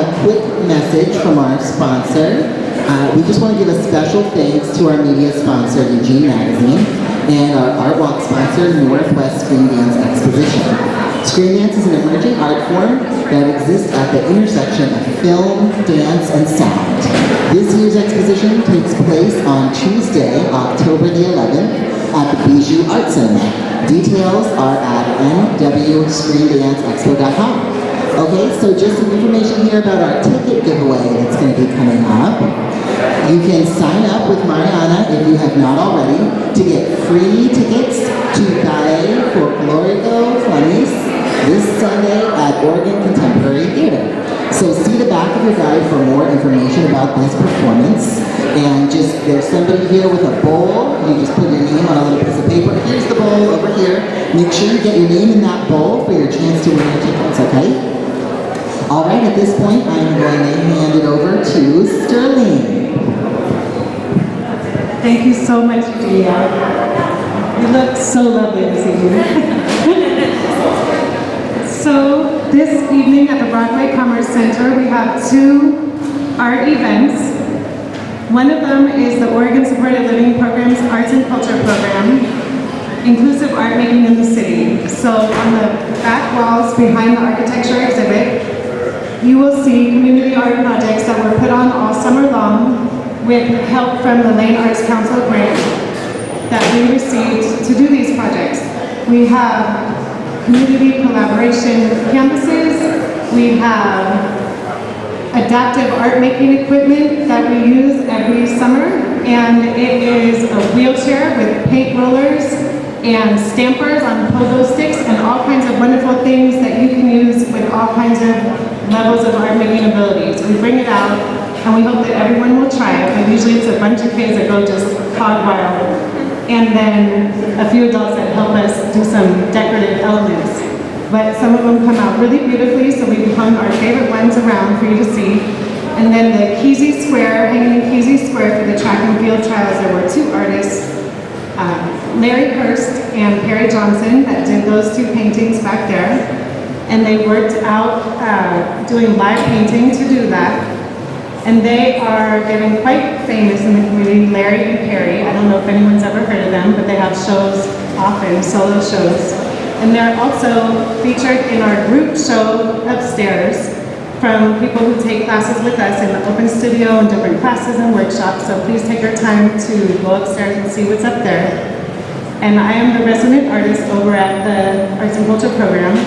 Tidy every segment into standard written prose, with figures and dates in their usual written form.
a quick message from our sponsor. We just want to give a special thanks to our media sponsor, Eugene Magazine, and our Art Walk sponsor, Northwest Screen Dance Exposition. Screen dance is an emerging art form that exists at the intersection of film, dance, and sound. This year's exposition takes place on Tuesday, October the 11th, at the Bijou Art Cinema. Details are at nwscreendanceexpo.com. Okay, so just some information here about our ticket giveaway that's going to be coming up. You can sign up with Mariana if you have not already to get free tickets to Ballet Folklorico Flemish this Sunday at Oregon Contemporary Theater. So see the back of your guide for more information about this performance. And there's somebody here with a bowl. You just put your name on a little piece of paper. Here's the bowl over here. Make sure you get your name in that bowl for your chance to win your tickets, okay? All right, at this point, I'm going to hand it over to Sterling. Thank you so much, Gia. You look so lovely this evening. So this evening at the Broadway Commerce Center, we have two art events. One of them is the Oregon Supported Living Program's Arts and Culture Program, Inclusive Art Making in the City. So on the back walls behind the architecture exhibit, you will see community art projects that were put on all summer long with help from the Lane Arts Council grant that we received to do these projects. We have community collaboration campuses. We have adaptive art making equipment that we use every summer, and it is a wheelchair with paint rollers and stampers on pogo sticks and all kinds of wonderful things that you can use with all kinds of levels of art making abilities. We bring it out and we hope that everyone will try it, but usually it's a bunch of kids that go just hog wild, and then a few adults that help us do some decorative elements. But some of them come out really beautifully, so we've hung our favorite ones around for you to see. And then the Kesey Square, hanging in Kesey Square for the track and field trials, there were two artists, Larry Hurst and Perry Johnson, that did those two paintings back there. And they worked out doing live painting to do that. And they are getting quite famous in the community, Larry and Perry. I don't know if anyone's ever heard of them, but they have shows often, solo shows. And they're also featured in our group show upstairs from people who take classes with us in the open studio and different classes and workshops. So please take your time to go upstairs and see what's up there. And I am the resident artist over at the Arts and Culture Program.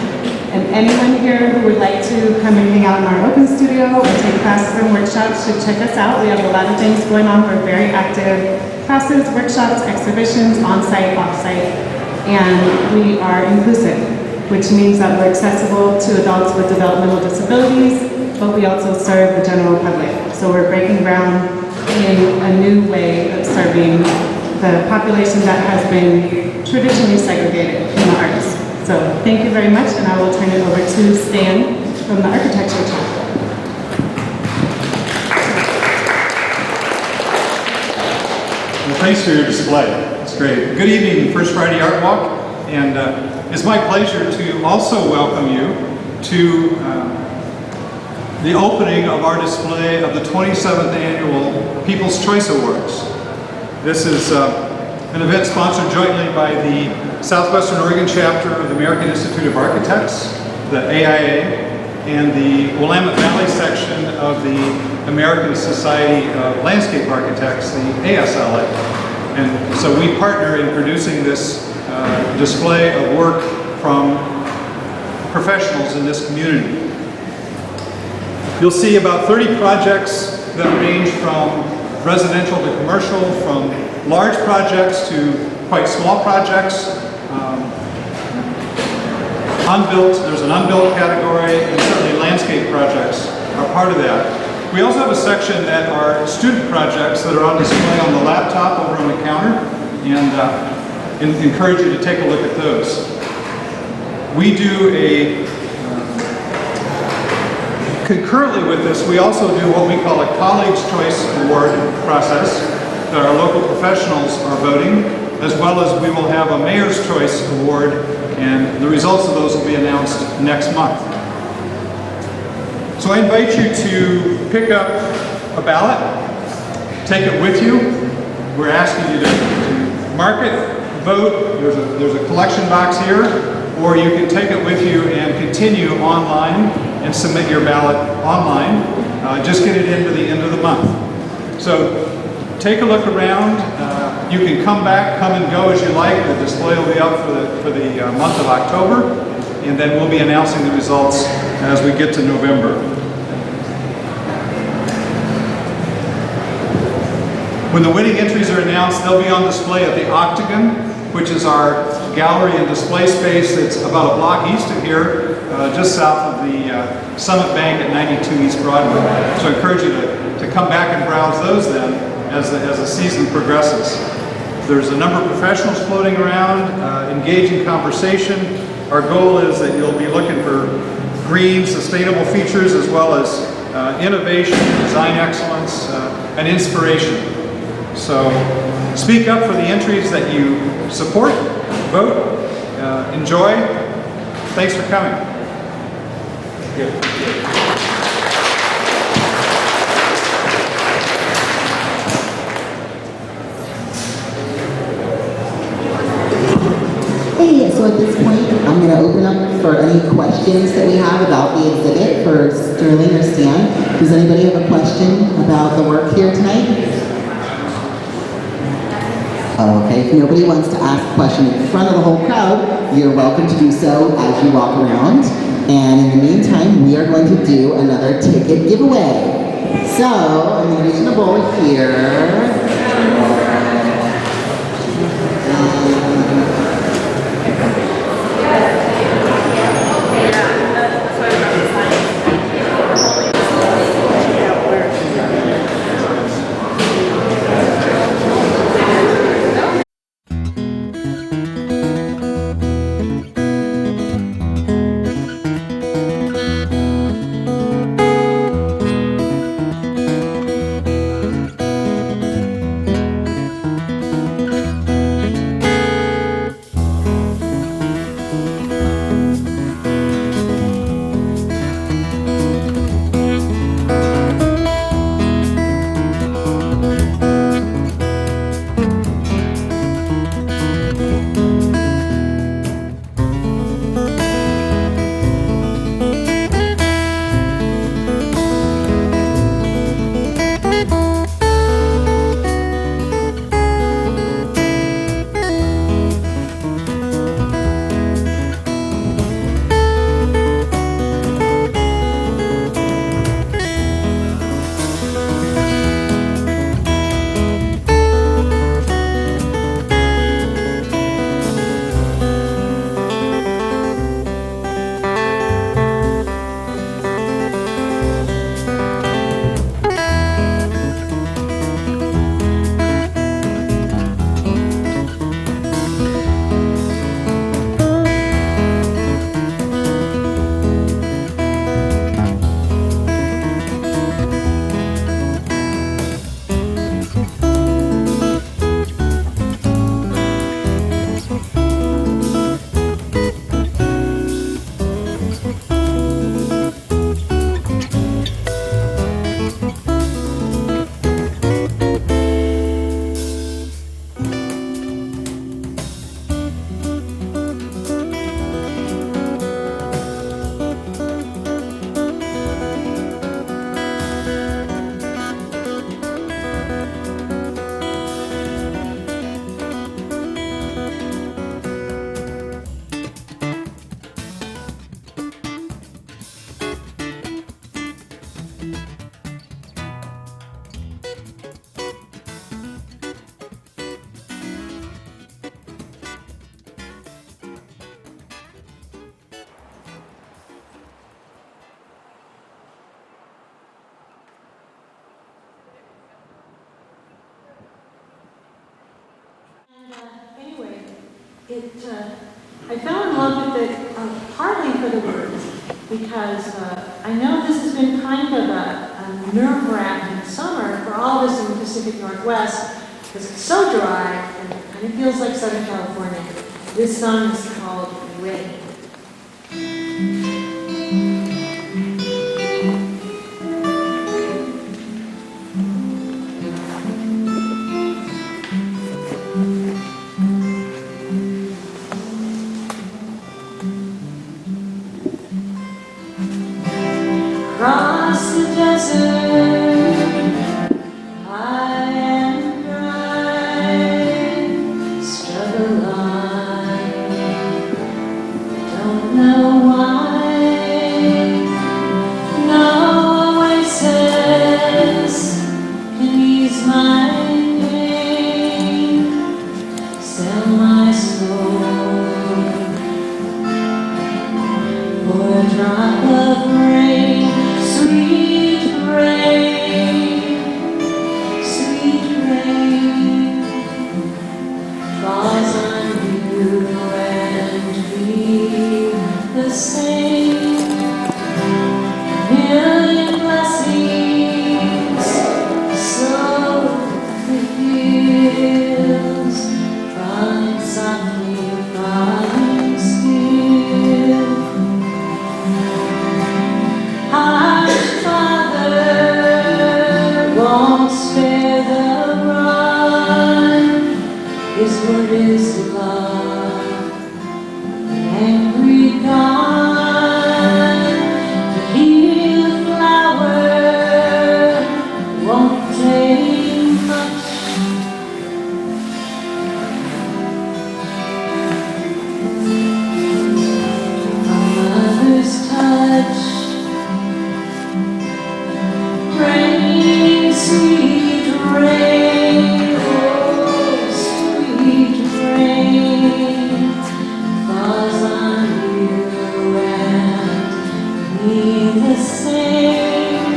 And anyone here who would like to come and hang out in our open studio or take classes and workshops should check us out. We have a lot of things going on. We're very active. Classes, workshops, exhibitions, on-site, off-site. And we are inclusive, which means that we're accessible to adults with developmental disabilities, but we also serve the general public. So we're breaking ground in a new way of serving the population that has been traditionally segregated in the arts. So thank you very much, and I will turn it over to Stan from the architecture chapter. Well, thanks for your display. It's great. Good evening, First Friday Art Walk, and it's my pleasure to also welcome you to the opening of our display of the 27th Annual People's Choice Awards. This is an event sponsored jointly by the Southwestern Oregon chapter of the American Institute of Architects, the AIA, and the Willamette Valley section of the American Society of Landscape Architects, the ASLA. And so we partner in producing this display of work from professionals in this community. You'll see about 30 projects that range from residential to commercial, from large projects to quite small projects. Unbuilt, there's an unbuilt category, and certainly landscape projects are part of that. We also have a section that are student projects that are on display on the laptop over on the counter, and encourage you to take a look at those. We do concurrently with this, we also do what we call a Colleagues' Choice Award process that our local professionals are voting, as well as we will have a Mayor's Choice Award, and the results of those will be announced next month. So I invite you to pick up a ballot, take it with you. We're asking you to mark it, vote. There's a collection box here, or you can take it with you and continue online and submit your ballot online. Just get it into the end of the month. So take a look around. You can come and go as you like. The display will be up for the month of October, and then we'll be announcing the results as we get to November. When the winning entries are announced, they'll be on display at the Octagon, which is our gallery and display space that's about a block east of here, just south of the Summit Bank at 92 East Broadway. So I encourage you to come back and browse those then as the season progresses. There's a number of professionals floating around, engaging conversation. Our goal is that you'll be looking for green, sustainable features as well as innovation, design excellence, and inspiration. So speak up for the entries that you support, vote, enjoy. Thanks for coming. Hey, so at this point, I'm going to open up for any questions that we have about the exhibit for Sterling or Stan. Does anybody have a question about the work here tonight? Okay, if nobody wants to ask a question in front of the whole crowd, you're welcome to do so as you walk around. And in the meantime, we are going to do another ticket giveaway. So, I'm going to reach in the bowl here. I fell in love with it partly for the words, because I know this has been kind of a nerve-wracking summer for all of us in the Pacific Northwest, because it's so dry and it feels like Southern California. This song is called Rain. across the desert, high and dry, struggle on, don't know why, no oasis can ease my pain, sell my soul for a drop of rain, sweet rain, sweet rain, falls on you and be the same. Million blessings, so it feels, falling softly, falling still. Our Father won't spare the rod, His word is love, angry God, to heal a flower won't take much. A mother's touch, rain, sweet rain, oh, sweet rain, falls on you and me the same.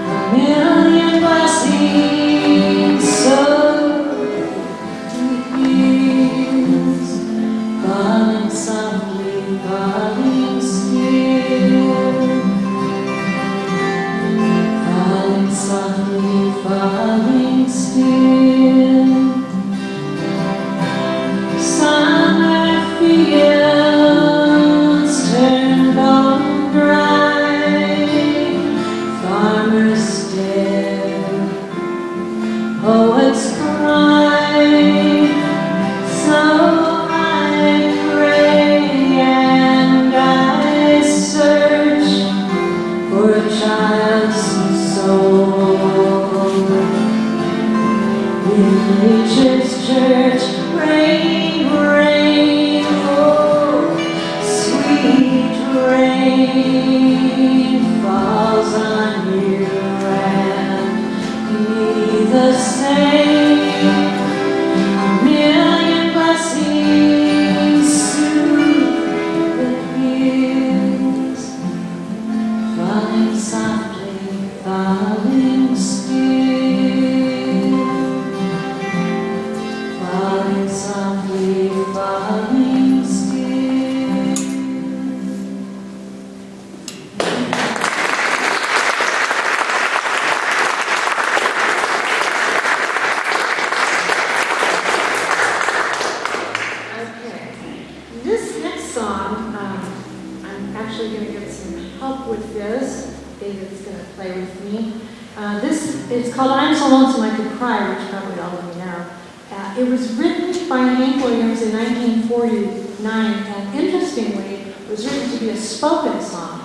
A million blessings, so it feels, falling softly, falling still. Falling softly, falling still. Summer fields turn bone dry. Farmers stare, poets cry. So I pray and I search for a child's soul in nature's church. Rain, rain, oh, sweet rain, falls on you and me the same. A million blessings soothe the fears, falling softly, falling still, falling softly, falling still. Okay, this next song, I'm actually going to get some help with this. David's going to play with me. It's called I'm So Lonesome I Could Cry, which probably all of you know. It was written by Hank Williams in 1949, and interestingly, it was written to be a spoken song,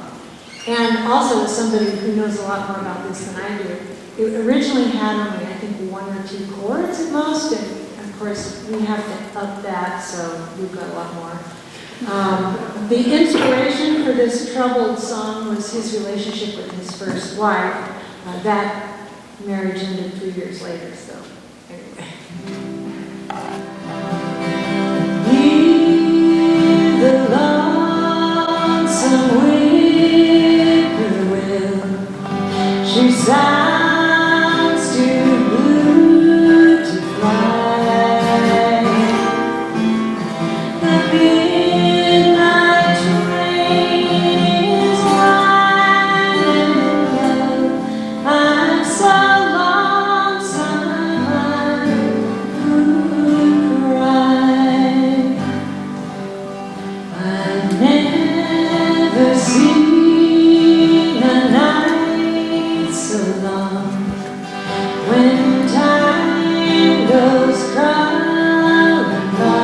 and also as somebody who knows a lot more about this than I do. It originally had only, I think, 1 or 2 chords at most, and of course, we have to up that, so we've got a lot more. The inspiration for this troubled song was his relationship with his first wife. That marriage ended 3 years later, so anyway. Hear the lonesome whippoorwill, she sounds too blue to fly. The midnight train is winding low. I'm so lonesome I could cry. I've never seen a night so long when time goes crawling by.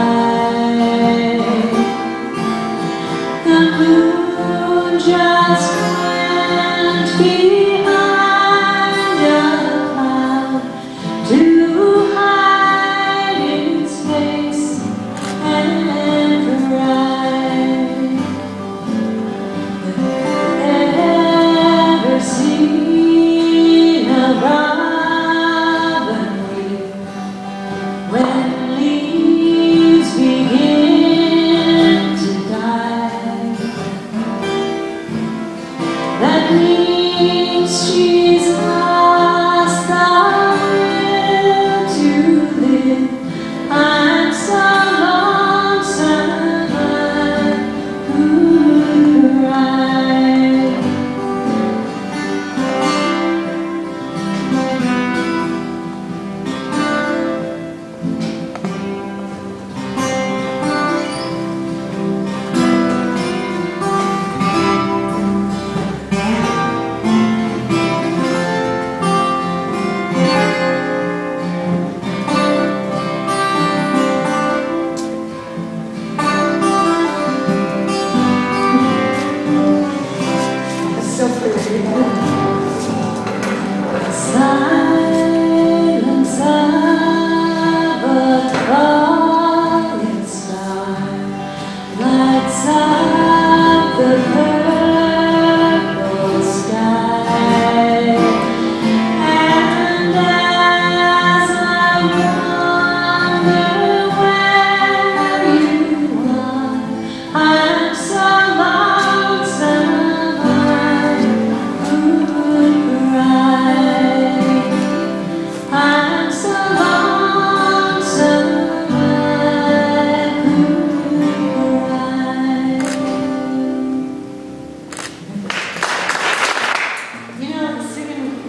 The moon just went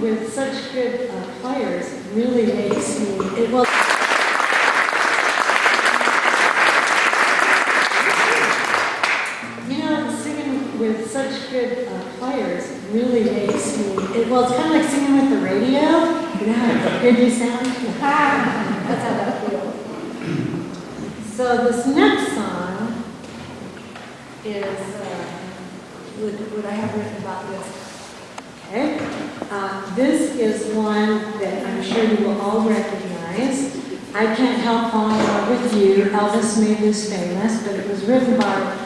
with such good players really makes me, it will. You know, singing with such good players really makes me, well, it's kind of like singing with the radio. You know how good you sound? That's how that feels. So this next song is, would I have written about this? Okay. This is one that I'm sure you will all recognize. I Can't Help Falling in Love with You. Elvis made this famous, but it was written by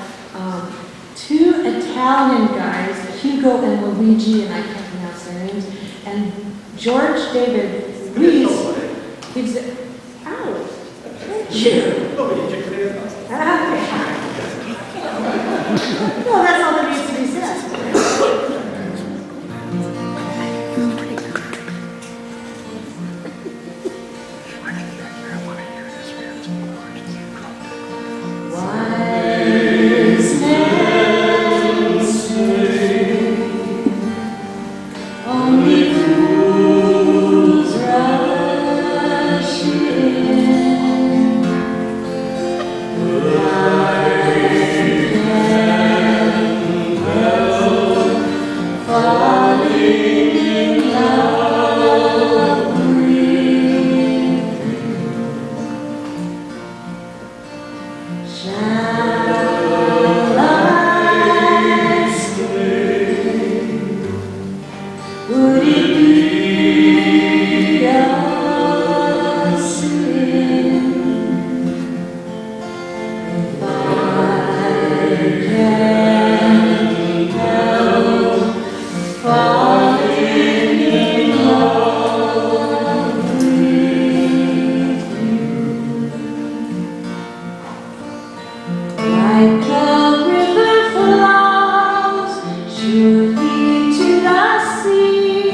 two Italian guys, Hugo and Luigi, and I can't pronounce their names, and George David Luiz. He's, ow, thank you. Well, that's all that needs to be said. Wise men say only fools rush in, but I can't help falling in love with you. Shall I stay? Would it be a sin if I can't help falling in love with you? Like a river flows surely to the sea,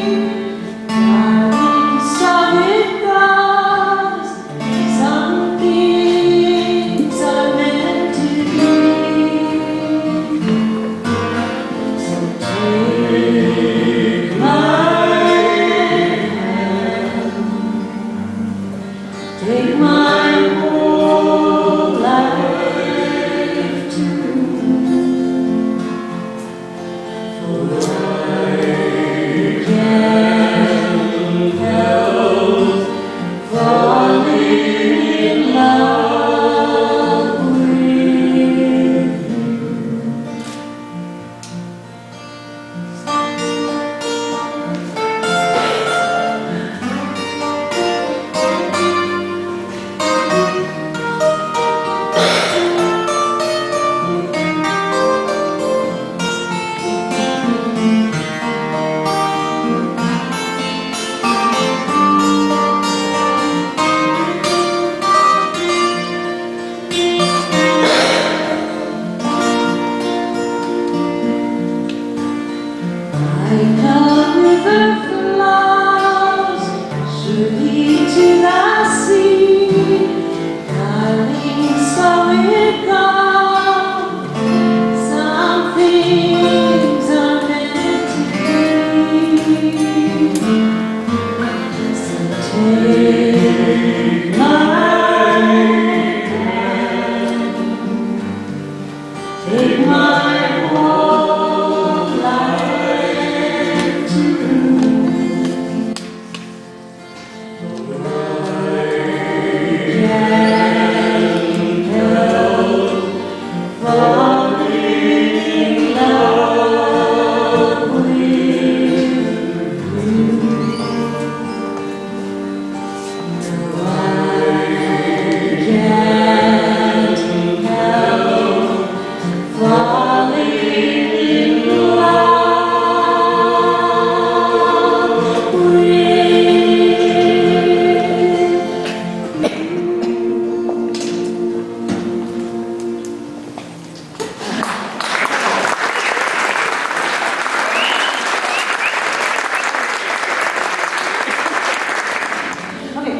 darling, so it goes. Some things are meant to be. So take my hand, take my whole life too. For I can't help falling in love with you. Like a river flows surely to the sea, darling, so it goes. Some things are meant to be. So take my hand, take my whole life too. Can't help falling in love with you. No, I can't help falling in love with you. Okay,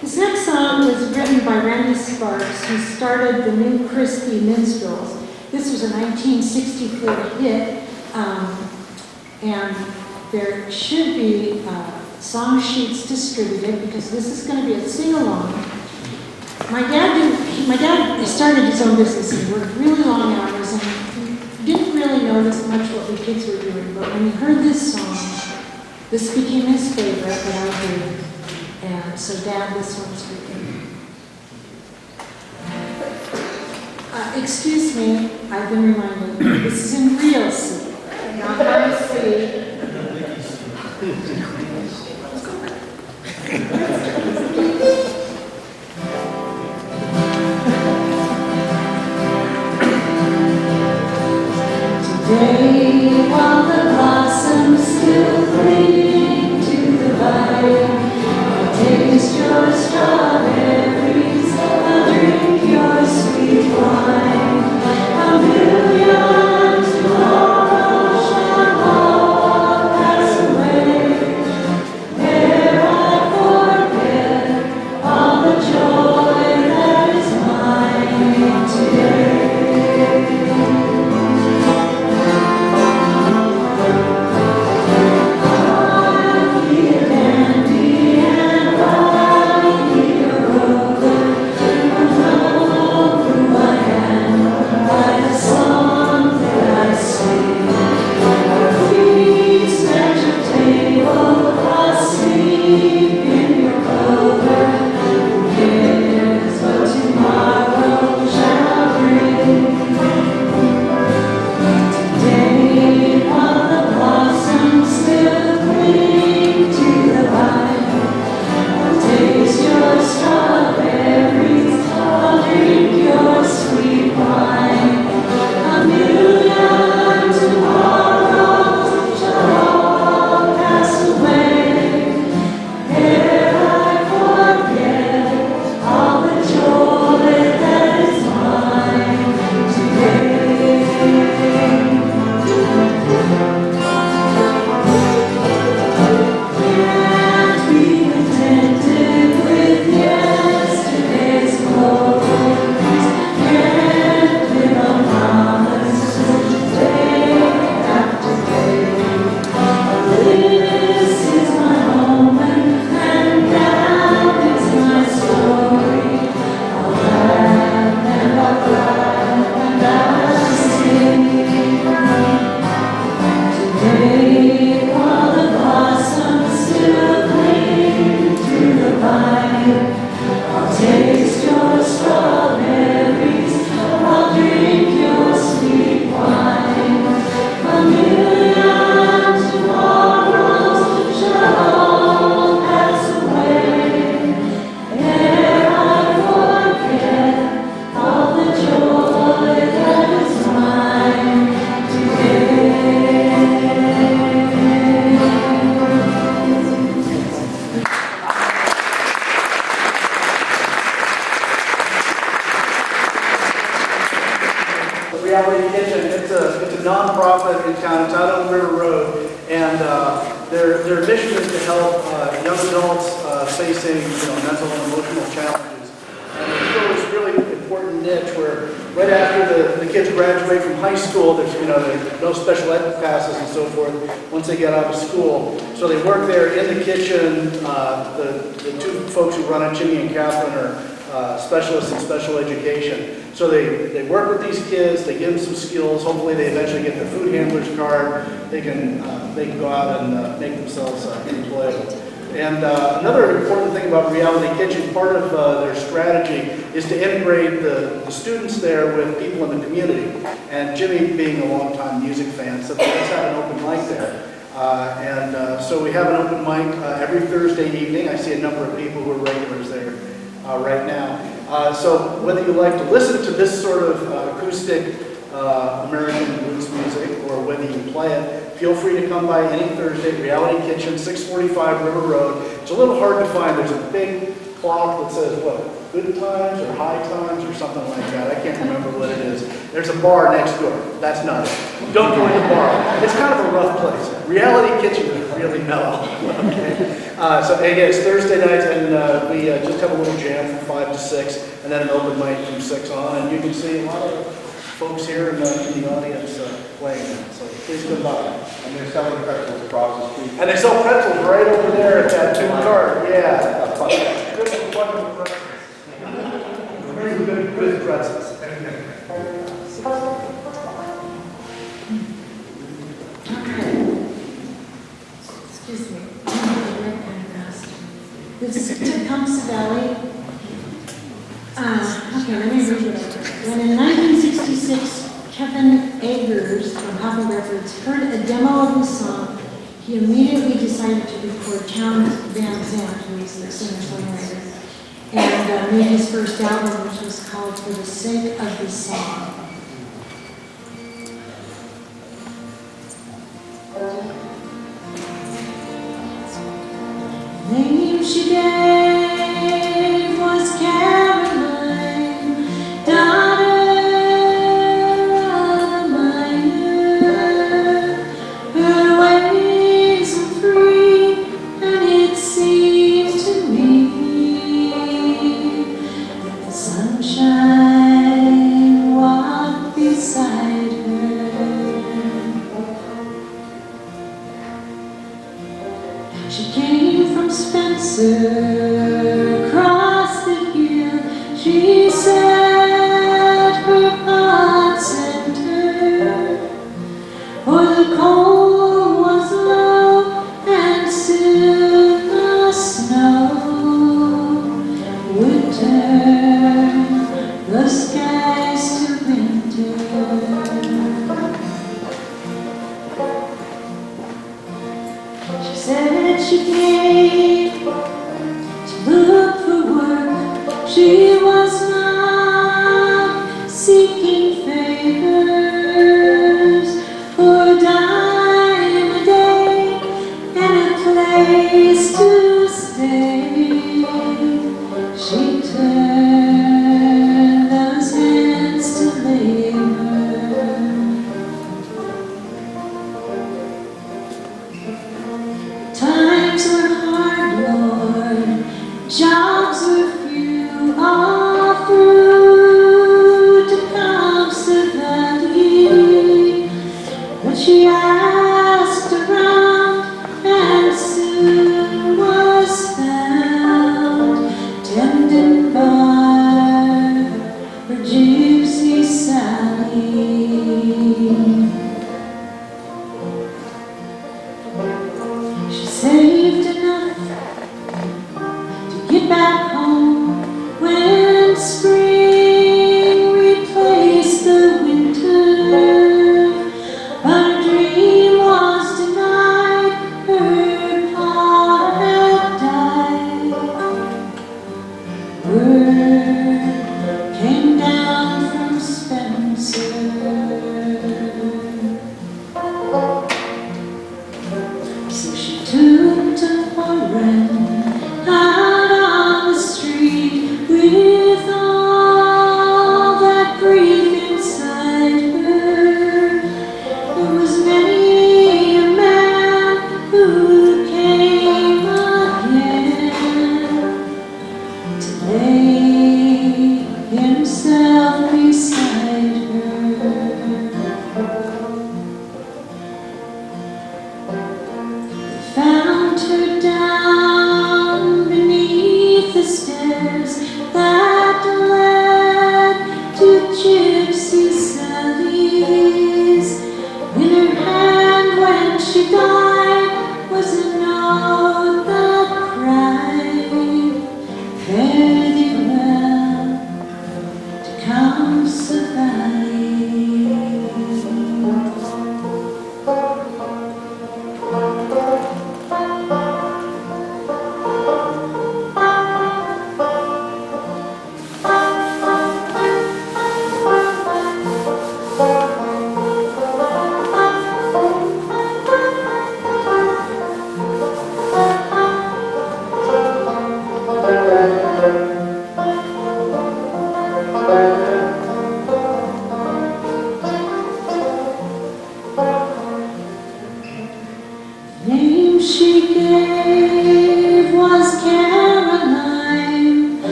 this next song was written by Randy Sparks, who started the New Christie Minstrels. This was a 1964 hit, and there should be song sheets distributed because this is going to be a sing-along. My dad started his own business and worked really long hours and didn't really notice much what the kids were doing, but when he heard this song, this became his favorite that I heard. And so, Dad, this one's for you. Excuse me, I've been reminded, this is in real C, not my C. Today, while the blossoms still cling to the vine, I'll taste your strawberries, I'll drink your sweet wine. A million tomorrows shall all pass away, ere I forget all the joy that is mine today. Reality Kitchen. It's a non-profit in town. It's out on River Road, and their mission is to help young adults facing mental and emotional challenges. And they fill this really important niche where right after the kids graduate from high school, there's no special ed classes and so forth once they get out of school. So they work there in the kitchen. The two folks who run it, Jimmy and Catherine, are specialists in special education. So they work with these kids, they give them some skills, hopefully they eventually get their food handler's card, they can go out and make themselves employable. And another important thing about Reality Kitchen, part of their strategy is to integrate the students there with people in the community. And Jimmy being a longtime music fan said, let's have an open mic there. So we have an open mic every Thursday evening. I see a number of people who are regulars there right now. So whether you like to listen to this sort of acoustic American blues music or whether you play it, feel free to come by any Thursday. Reality Kitchen, 645 River Road. It's a little hard to find. There's a big clock that says, what, good times or high times or something like that. I can't remember what it is. There's a bar next door. That's not it. Don't go in the bar. It's kind of a rough place. Reality Kitchen is really mellow. Okay? So again, it's Thursday nights, and we just have a little jam from 5 to 6, and then an open mic from 6 on, and you can see a lot of folks here in the audience playing that. So please come by. And they're selling pretzels across the street. And they sell pretzels right over there at that two cart. Yeah. Triple bucket of pretzels. Very good pretzels. Excuse me. This is Tecumseh Valley. Okay, let me read it over. When in 1966, Kevin Agers from Papa Records heard a demo of the song, he immediately decided to record Count Van Zandt, who is the singer-songwriter, and made his first album, which was called For the Sake of the Song. The name she gave was Caroline, daughter of a miner. Her ways were free, and it seemed to me that the sunshine walked beside her. She came from Spencer, across the hill. She set her heart center, for the cold was low, and soon the snow would turn the skies to winter. She said she came to look for work. She was not seeking favors for a dime a day and a place to stay. She turned those hands to labor. Times were hard, Lord, jobs were few, all through Tecumseh Valley. But she asked around and soon was found.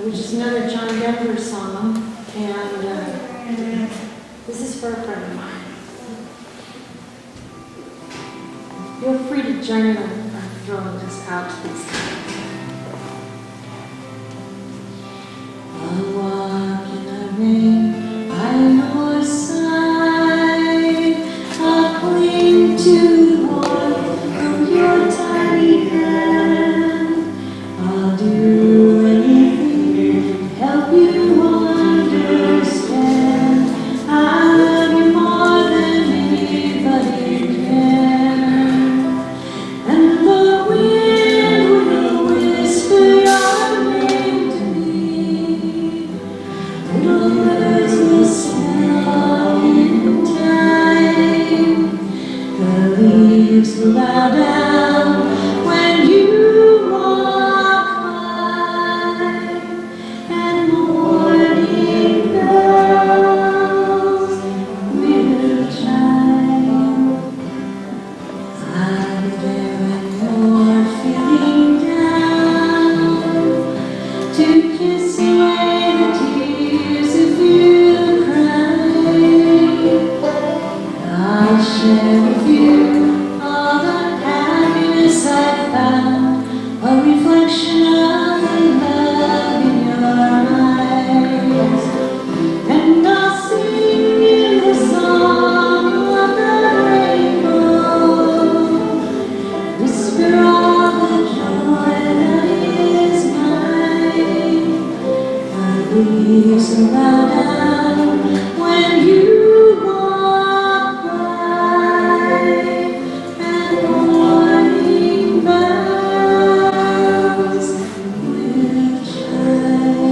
which is another John Denver song, and this is for a friend of mine. Feel free to join in on throwing this out, please. I walk in the rain by your side. I cling to the warmth of your tiny hand. I'll do anything to help you understand. I love you more than anybody can. And the wind will whisper your name to me. Little birds will sing in time. The leaves will bow down when you walk by, and morning bells will chime. I'll be there when you're feeling down, to kiss away the tears if you cry. I'll share with you all the happiness I found, a reflection of the love in your eyes. And I'll sing you the song of the rainbow, whisper all the joy that is mine. The leaves will bow down when you walk by, and morning bells will chime.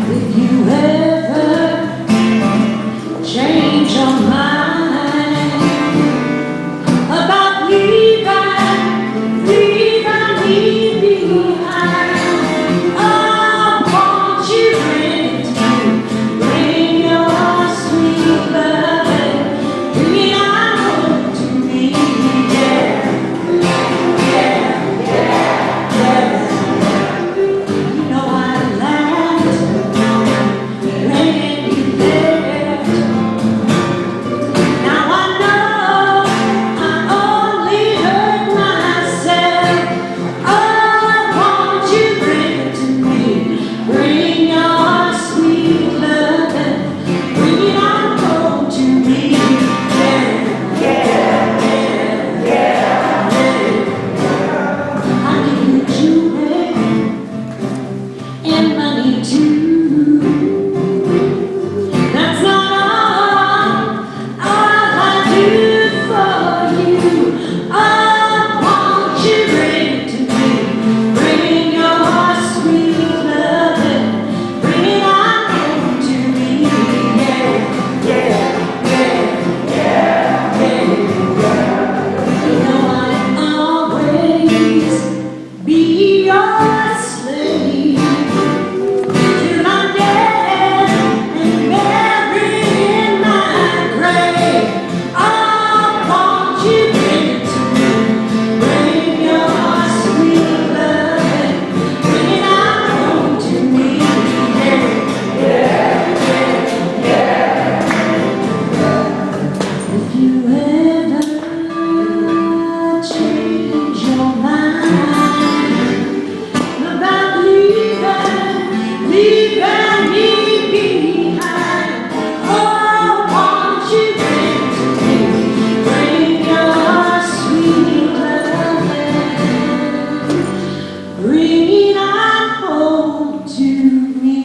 If you ever change your mind about leaving me behind, I want you to bring your sweet love, bring it on home to me. You know I laughed when you left. Now I know I only hurt myself. I want you to bring it to me. Bring your sweet love and bring it on home to me. I need jewelry and money too. That's not all I do for you. I want you to bring it to me. Bring your sweet love and bring it on home to me. You know I'll always be your slave till I'm dead and buried in my grave. I want you to bring it to me. Bring your sweet love and bring it on home to me. If you ever change your mind about leaving me behind, I want you to bring to me. Bring your sweet love and bring it on home to me.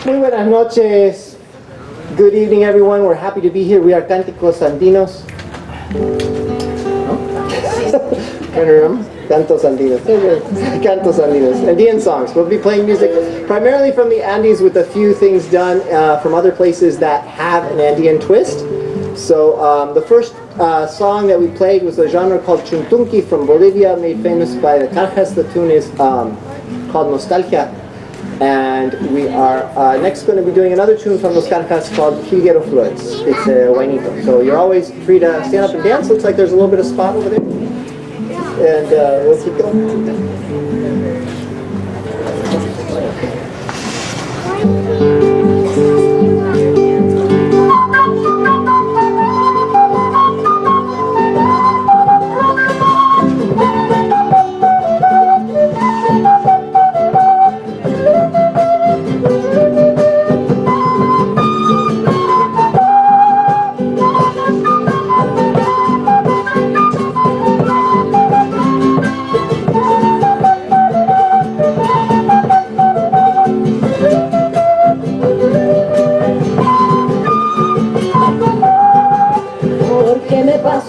Muy buenas noches. Good evening, everyone. We're happy to be here. We are Cánticos Andinos. No? Can't remember. Cantos Andinos. Cantos Andinos. Andean songs. We'll be playing music primarily from the Andes with a few things done from other places that have an Andean twist. So the first song that we played was a genre called Chuntunqui from Bolivia, made famous by the Carjas. The tune is called Nostalgia. And we are next going to be doing another tune from Los Carjas called Jilguero Flores. It's a Huaynito. So you're always free to stand up and dance. Looks like there's a little bit of spot over there. And we'll keep going.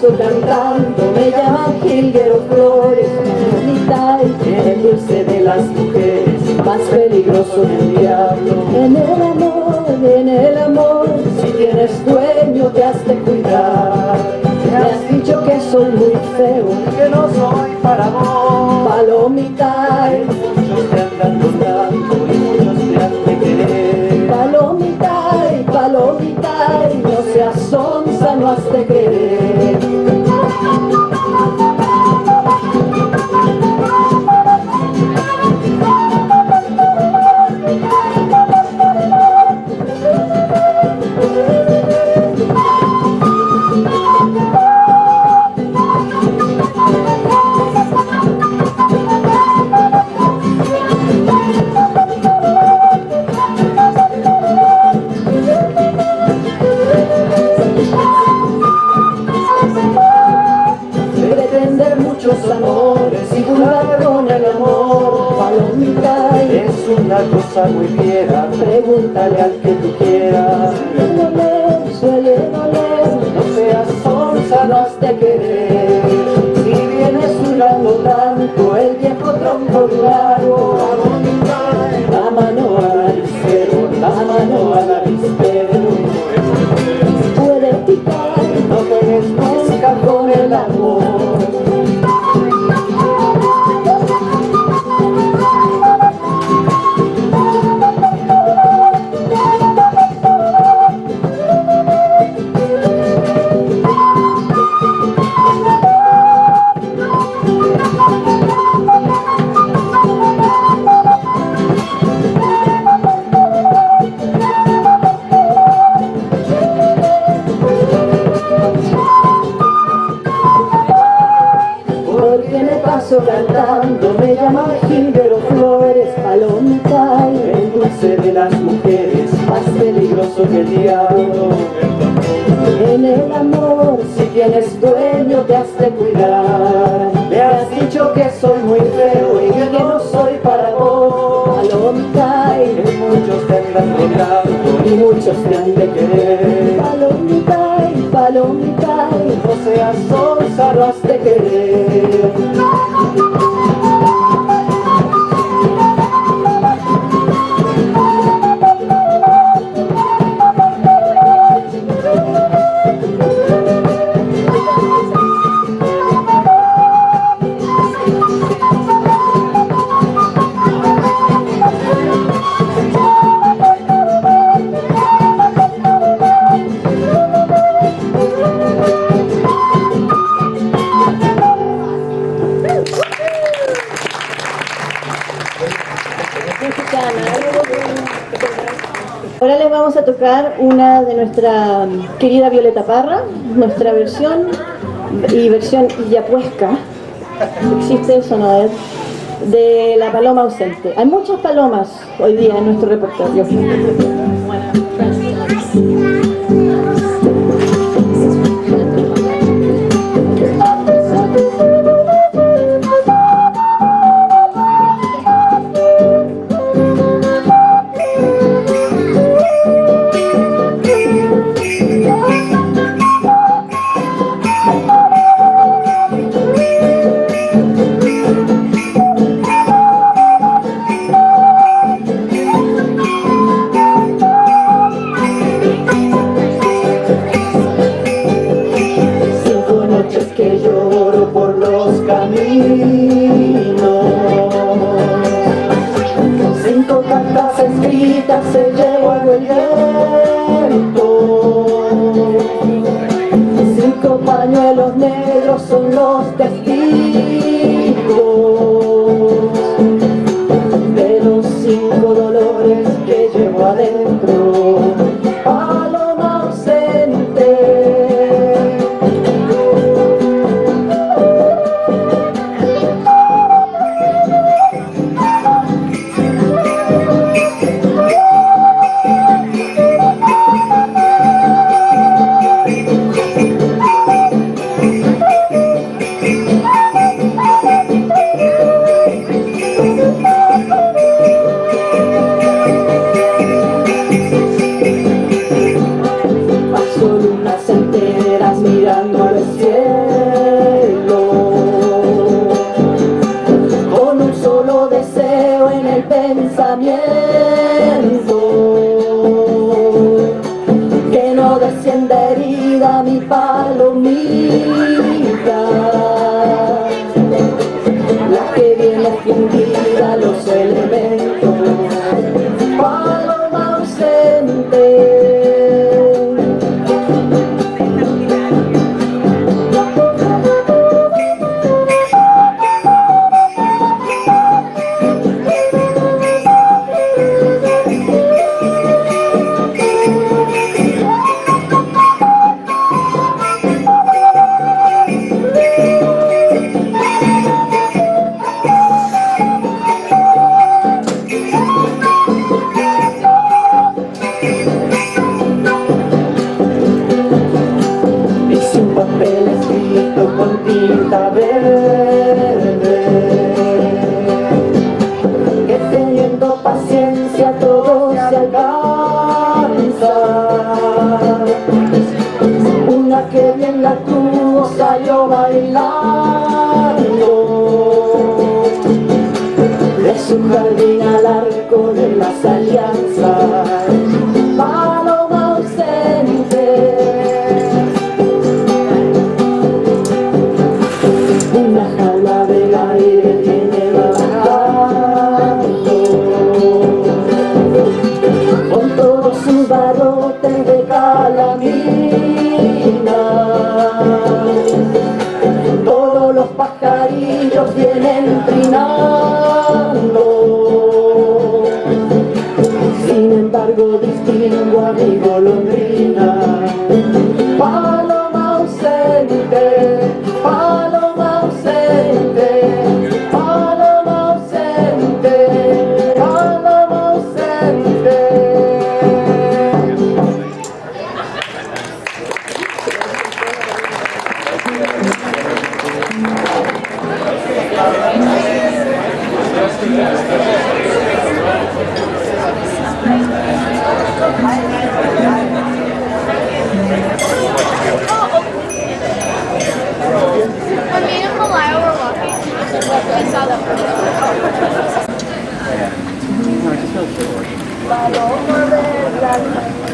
Cantando, me llaman Jilguero Flores, bonita y el dulce de las mujeres, más peligroso del diablo. En el amor, si tienes dueño te has de cuidar. Me has dicho que soy muy feo, que no soy para vos. Palomita, muchos te andan buscando y muchos te han de querer. Palomita, no seas sonsa, no has de querer. Una cosa muy fiera, pregúntale al que tú quieras. Suele doler, no seas sonsa, no has de querer. Si vienes jugando tanto, el viejo tronco largo, la mano al avispero, la mano al avispero. Puede picar, no juegues nunca con el amor. Cantando, me llaman Jilguero Flores, palomita, el dulce de las mujeres, más peligroso que el diablo. En el amor, si tienes dueño te has de cuidar. Me has dicho que soy muy feo y que no soy para vos. Palomita, muchos te andan rogando y muchos te han de querer. Palomita, no seas sonsa, no has de querer. Ahora les vamos a tocar una de nuestra querida Violeta Parra, nuestra versión y versión yapuesca, existe eso, ¿no? De La Paloma Ausente. Hay muchas palomas hoy día en nuestro repertorio. 4 por los caminos. 5 cartas escritas se llevan el viento. 5 pañuelos negros son los testigos de los 5 dolores que llevo adentro. Paloma ausente. Paso lunas enteras mirando al cielo, con un solo deseo en el pensamiento, que no descienda herida mi palomita, la que viene fundida a los elementos. Paloma ausente. Hice un papel escrito con tinta verde, que teniendo paciencia todo se alcanza. Una que bien la tuvo salió bailando, de su jardín al arco de las alianzas. Paloma ausente. Una jala del aire viene bajando, con todos sus barrotes de calamina. Todos los pajarillos vienen trinando. Sin embargo distingo a mi golondrina. Paloma ausente, paloma ausente, paloma ausente, paloma ausente. When me and Malaya were walking, we saw them. No, just don't.